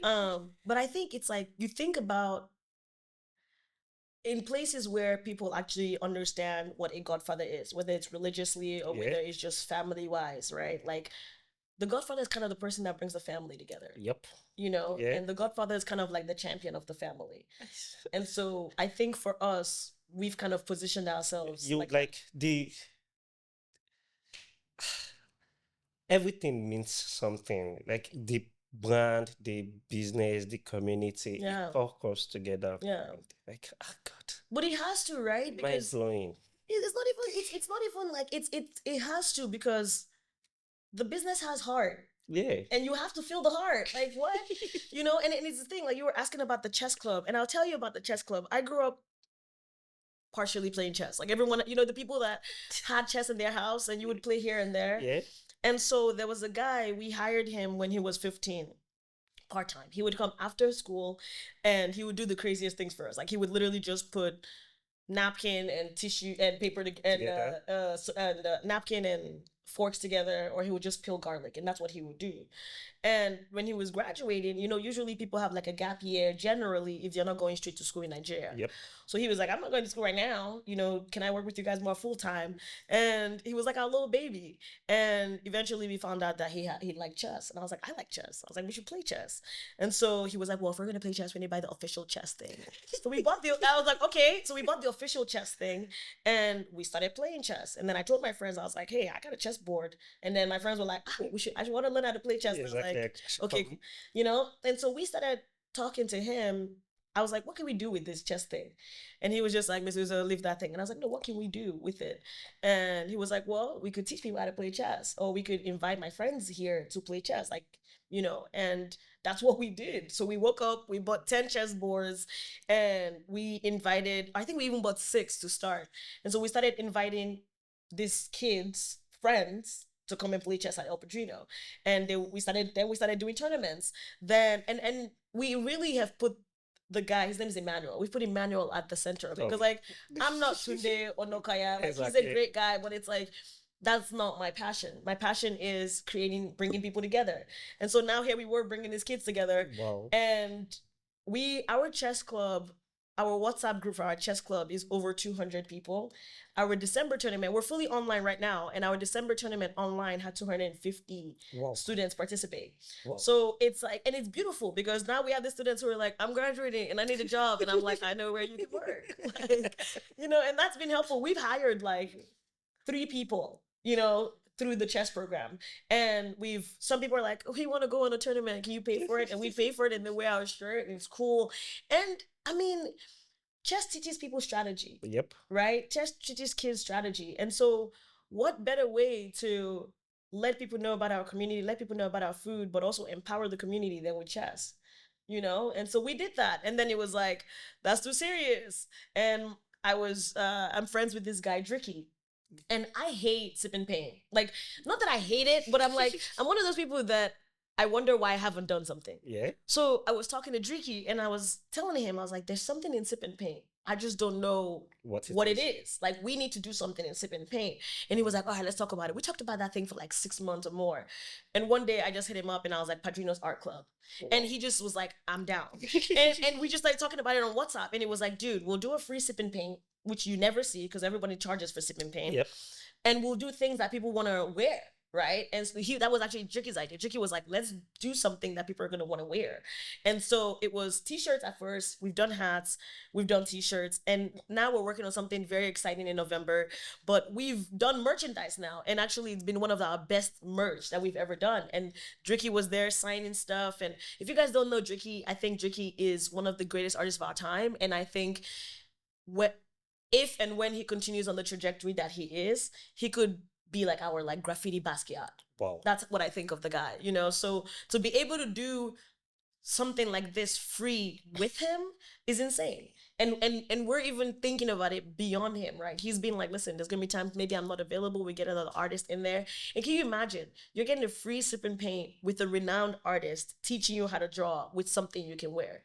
A: But I think it's like, you think about in places where people actually understand what a godfather is, whether it's religiously or whether it's just family-wise, right? Like, the godfather is kind of the person that brings the family together.
B: Yep.
A: And the godfather is kind of like the champion of the family. And so I think for us, we've kind of positioned ourselves.
B: Everything means something. Like the brand, the business, the community, it all comes together.
A: Yeah.
B: Like, oh God.
A: But it has to, right?
B: Mind blowing.
A: It's not even like it has to, because the business has heart.
B: Yeah. And
A: you have to feel the heart. Like, what? And it's the thing, like, you were asking about the chess club, and I'll tell you about the chess club. I grew up partially playing chess. Like, everyone, the people that had chess in their house, and you would play here and there.
B: Yeah.
A: And so there was a guy, we hired him when he was 15, part-time. He would come after school and he would do the craziest things for us. Like, he would literally just put napkin and tissue and paper and napkin and forks together, or he would just peel garlic, and that's what he would do. And when he was graduating, usually people have like a gap year generally if you're not going straight to school in Nigeria.
B: Yep.
A: So he was like, I'm not going to school right now, can I work with you guys more full time? And he was like our little baby. And eventually we found out that he liked chess, and I was like, I like chess. I was like, we should play chess. And so he was like, well, if we're gonna play chess, we need to buy the official chess thing. So I was like, okay. So we bought the official chess thing and we started playing chess. And then I told my friends, I was like, hey, I got a chess board. And then my friends were like, I want to learn how to play chess.
B: Exactly.
A: And I was like, okay, and so we started talking to him. I was like, what can we do with this chess thing? And he was just like, Mr. Uzo, leave that thing. And I was like, no, what can we do with it? And he was like, well, we could teach people how to play chess, or we could invite my friends here to play chess, and that's what we did. So we woke up, we bought 10 chess boards, and we invited, I think we even bought 6 to start. And so we started inviting these kids, friends, to come and play chess at El Padrino. And we started doing tournaments. Then, and we really have put the guy, his name is Emmanuel. We put Emmanuel at the center of it. Because, like, I'm not Tunde or Nokaya. Like, exactly. He's a great guy, but it's like, that's not my passion. My passion is bringing people together. And so now here we were bringing these kids together.
B: Wow.
A: And our chess club our WhatsApp group for our chess club is over 200 people. Our December tournament, we're fully online right now, and our December tournament online had 250
B: Wow.
A: students participate.
B: Wow.
A: So it's like, and it's beautiful because now we have the students who are like, I'm graduating and I need a job. And I'm like, I know where you can work. Like, and that's been helpful. We've hired like 3 people, through the chess program. And some people are like, oh, we want to go on a tournament. Can you pay for it? And we pay for it and then wear our shirt and it's cool. And I mean, chess teaches people strategy.
B: Yep.
A: Right? Chess teaches kids strategy. And so what better way to let people know about our community, let people know about our food, but also empower the community than with chess, And so we did that. And then it was like, that's too serious. And I'm friends with this guy, Dricky. And I hate sipping pain. Like, not that I hate it, but I'm one of those people that I wonder why I haven't done something.
B: Yeah.
A: So I was talking to Dricky and I was telling him, I was like, there's something in sipping pain. I just don't know what it is. Like, we need to do something in sipping pain. And he was like, all right, let's talk about it. We talked about that thing for like 6 months or more. And one day I just hit him up and I was like, Padrino's Art Club. And he just was like, I'm down. and we just started talking about it on WhatsApp. And it was like, dude, we'll do a free sipping pain, which you never see because everybody charges for sipping pain.
B: Yep.
A: And we'll do things that people want to wear. Right. And so that was actually Jicky's idea. Jicky was like, let's do something that people are going to want to wear. And so it was t-shirts at first. We've done hats. We've done t-shirts. And now we're working on something very exciting in November. But we've done merchandise now. And actually, it's been one of our best merch that we've ever done. And Dricky was there signing stuff. And if you guys don't know Dricky, I think Dricky is one of the greatest artists of our time. And I think if and when he continues on the trajectory that he is, he could be like our like graffiti Basquiat.
B: Wow.
A: That's what I think of the guy, So to be able to do something like this free with him is insane. And we're even thinking about it beyond him, right? He's been like, listen, there's gonna be times maybe I'm not available. We get another artist in there. And can you imagine? You're getting a free sip and paint with a renowned artist teaching you how to draw with something you can wear.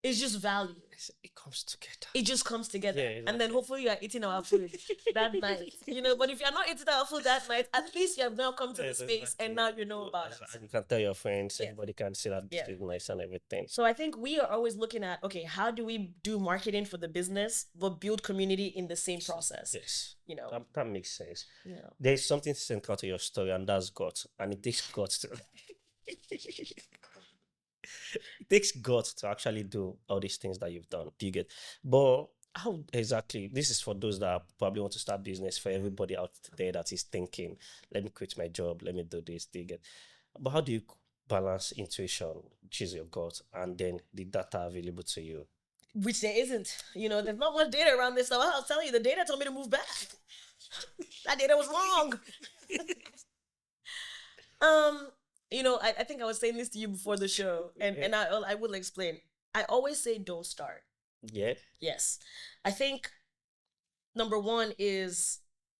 A: It's just value.
B: It comes together.
A: It just comes together.
B: Yeah, exactly.
A: And then hopefully you are eating our food that night. But if you're not eating our food that night, at least you have now come to the space and now you know about it.
B: And you can tell your friends, everybody can see that it's nice and everything.
A: So I think we are always looking at, okay, how do we do marketing for the business, but build community in the same process?
B: Yes. That makes sense.
A: Yeah.
B: There's something central to your story, and that's guts. And it takes guts to... It takes guts to actually do all these things that you've done. Do you get? But how exactly? This is for those that probably want to start business. For everybody out there that is thinking, let me quit my job, let me do this. Do you get? But how do you balance intuition, which is your gut, and then the data available to you?
A: Which there isn't. There's not much data around this stuff. I was telling you, the data told me to move back. That data was wrong. I think I was saying this to you before the show, and I will explain. I always say don't start.
B: Yeah.
A: Yes. I think number one is,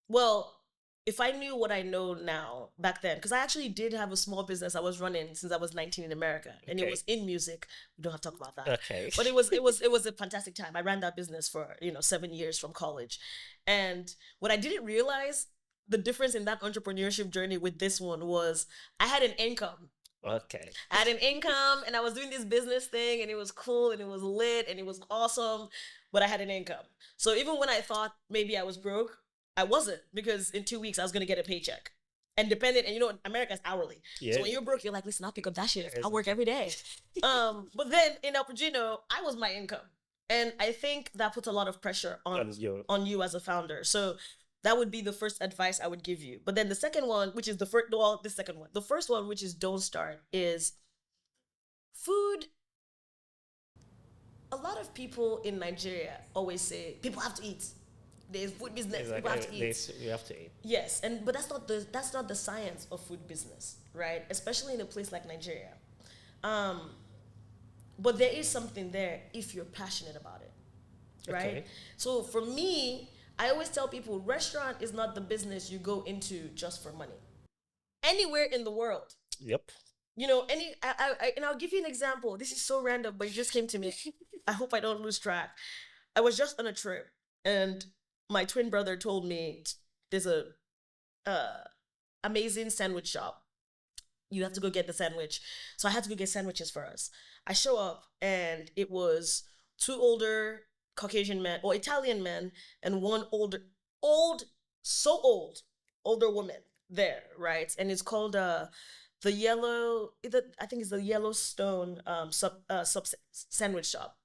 A: well, if I knew what I know now back then, because I actually did have a small business I was running since I was 19 in America, and it was in music. We don't have to talk about that.
B: Okay.
A: But it was a fantastic time. I ran that business for 7 years from college, and what I didn't realize, the difference in that entrepreneurship journey with this one was I had an income.
B: Okay.
A: I had an income and I was doing this business thing and it was cool and it was lit and it was awesome, but I had an income. So even when I thought maybe I was broke, I wasn't, because in 2 weeks I was going to get a paycheck. And America's hourly.
B: Yeah.
A: So when you're broke, you're like, listen, I'll pick up that shit. I'll work every day. But then in El Padrino, I was my income. And I think that puts a lot of pressure on you as a founder. So that would be the first advice I would give you. But then the second one, which is the second one. The first one, which is don't start, is food. A lot of people in Nigeria always say, people have to eat. There's food business,
B: exactly.
A: People have to eat.
B: We have to eat.
A: Yes, but that's not the science of food business, right? Especially in a place like Nigeria. But there is something there if you're passionate about it, right?
B: Okay.
A: So for me, I always tell people, restaurant is not the business you go into just for money. Anywhere in the world.
B: Yep.
A: And I'll give you an example. This is so random, but it just came to me. I hope I don't lose track. I was just on a trip, and my twin brother told me there's a amazing sandwich shop. You have to go get the sandwich. So I had to go get sandwiches for us. I show up, and it was two older Caucasian men or Italian men and one older woman there, right? And it's called the yellow. I think it's the Yellowstone sub sandwich shop.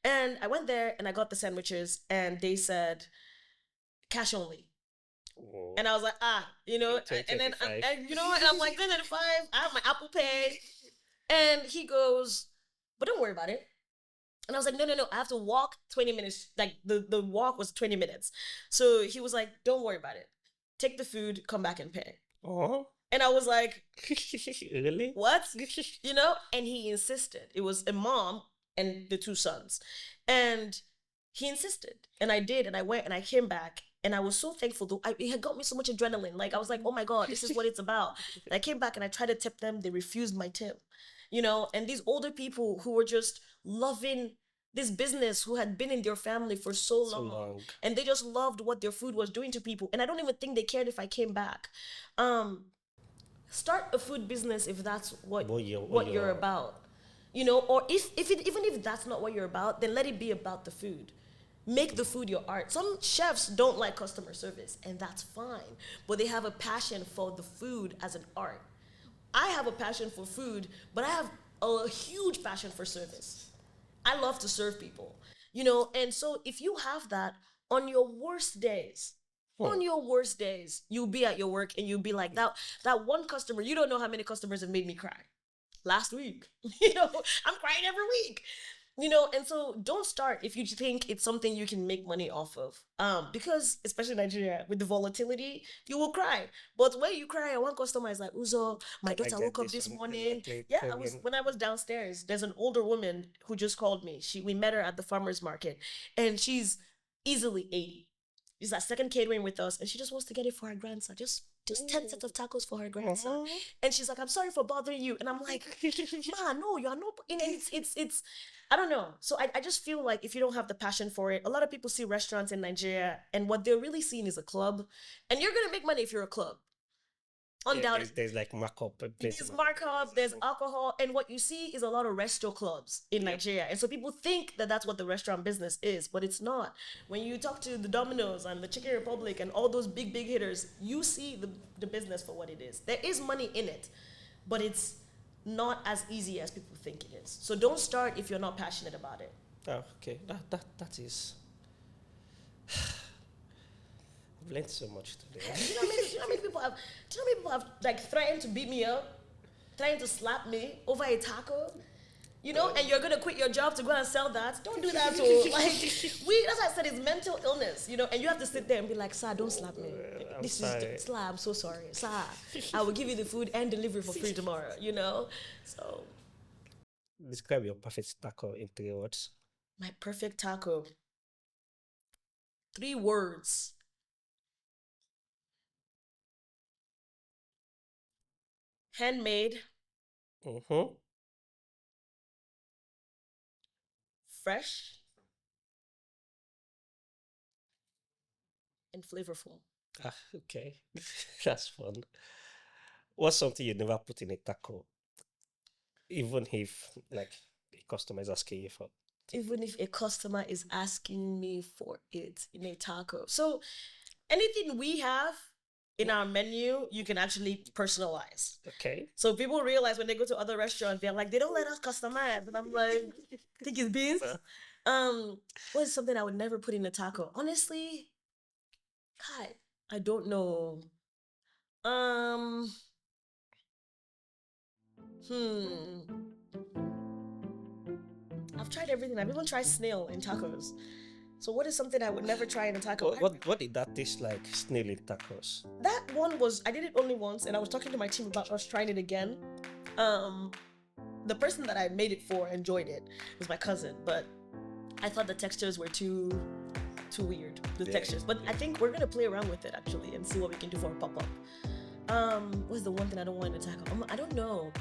A: And I went there and I got the sandwiches, and they said cash only.
B: Whoa.
A: And I was like, and then, and I'm like, 10:35, I have my Apple Pay. And he goes, but don't worry about it. And I was like, no, I have to walk 20 minutes. Like, the walk was 20 minutes. So he was like, don't worry about it. Take the food, come back and pay.
B: Oh.
A: And I was like,
B: really?
A: What? And he insisted. It was a mom and the two sons. And he insisted. And I did. And I went and I came back. And I was so thankful. It had got me so much adrenaline. Like, I was like, oh my God, this is what it's about. And I came back and I tried to tip them. They refused my tip. And these older people who were just loving this business, who had been in their family for so long. And they just loved what their food was doing to people. And I don't even think they cared if I came back. Start a food business if that's what you're about. Or even if that's not what you're about, then let it be about the food. Make the food your art. Some chefs don't like customer service, and that's fine. But they have a passion for the food as an art. I have a passion for food, but I have a huge passion for service. I love to serve people, and so if you have that on your worst days, you'll be at your work and you'll be like, that one customer, you don't know how many customers have made me cry last week. I'm crying every week. And so don't start if you think it's something you can make money off of. Because especially Nigeria, with the volatility, you will cry. But when you cry, and one customer is like, Uzo, my daughter woke up this morning. Yeah, when I was downstairs, there's an older woman who just called me. We met her at the farmer's market, and she's easily 80. She's at second catering with us, and she just wants to get it for her grandson. Just 10 sets of tacos for her grandson. And she's like, I'm sorry for bothering you. And I'm like, Ma, no, you're not. And it's I don't know. So I just feel like if you don't have the passion for it, a lot of people see restaurants in Nigeria, and what they're really seeing is a club. And you're going to make money if you're a club. Undoubtedly.
B: There's like markup.
A: There's markup, there's alcohol. And what you see is a lot of resto clubs in Nigeria. And so people think that that's what the restaurant business is, but it's not. When you talk to the Domino's and the Chicken Republic and all those big hitters, you see the business for what it is. There is money in it, but it's not as easy as people think it is. So don't start if you're not passionate about it.
B: Oh, okay. That is... I've learned so much today.
A: Do you know how many people have like threatened to beat me up, trying to slap me over a taco? And you're gonna quit your job to go and sell that. Don't do that. That's why I said it's mental illness. And you have to sit there and be like, sir, don't slap me. Sir, I'm so sorry. Sir, I will give you the food and delivery for free tomorrow. So
B: describe your perfect taco in 3 words.
A: My perfect taco. 3 words. Handmade. Fresh. And flavorful.
B: Okay. That's fun. What's something you never put in a taco? Even if like a customer is asking you for.
A: Even if a customer is asking me for it in a taco. So anything we have in our menu, you can actually personalize.
B: Okay.
A: So people realize when they go to other restaurants, they're like, they don't let us customize. And I'm like, think it's beans? What is something I would never put in a taco? Honestly, God, I don't know. I've tried everything. I've even tried snail in tacos. So what is something I would never try in a taco?
B: What did that taste like, snail in tacos?
A: That one was, I did it only once, and I was talking to my team about us trying it again. The person that I made it for enjoyed it. It was my cousin, but I thought the textures were too weird, textures. But I think we're going to play around with it, actually, and see what we can do for a pop-up. What's the one thing I don't want in a taco? I don't know.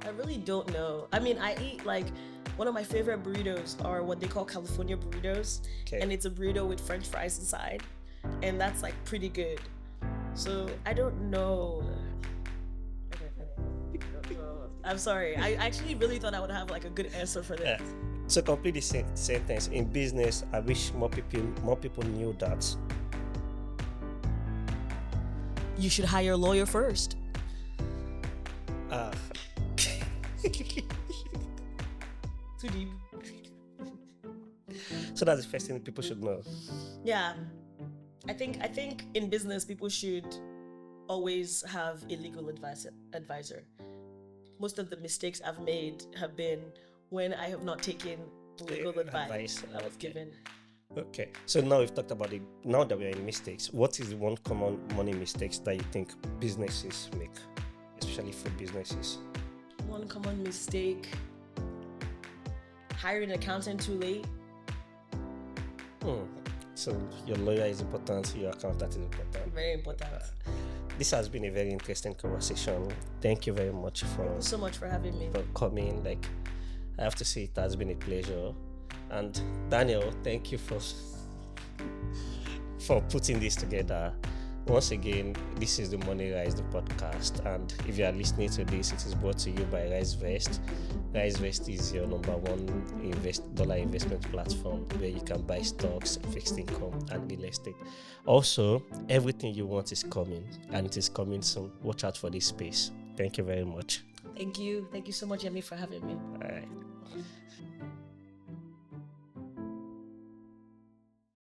A: I really don't know. I mean, I eat, like, one of my favorite burritos are what they call California burritos. Okay. And it's a burrito with French fries inside. And that's like pretty good. So I don't know. I'm sorry. I actually really thought I would have like a good answer for this.
B: So complete the sentence. In business, I wish more people knew that.
A: You should hire a lawyer first.
B: Ah.
A: Too deep.
B: So that's the first thing people should know.
A: Yeah. I think in business people should always have a legal advisor. Most of the mistakes I've made have been when I have not taken legal advice I was given.
B: Okay. So now we've talked about it. Now that we're in mistakes, what is the one common money mistakes that you think businesses make, especially food businesses?
A: One common mistake: hiring an accountant too late.
B: So your lawyer is important, your accountant is important.
A: Very important.
B: This has been a very interesting conversation. Thank you very much
A: Thank you so much for having me.
B: for coming. Like, I have to say, it has been a pleasure. And Daniel, thank you for putting this together. Once again, this is the MoneyRise the podcast, and if you are listening to this, it is brought to you by RiseVest. RiseVest is your number one dollar investment platform where you can buy stocks, fixed income, and real estate. Also, everything you want is coming, and it is coming soon. Watch out for this space. Thank you very much.
A: Thank you so much, Yemi, for having me.
B: All right.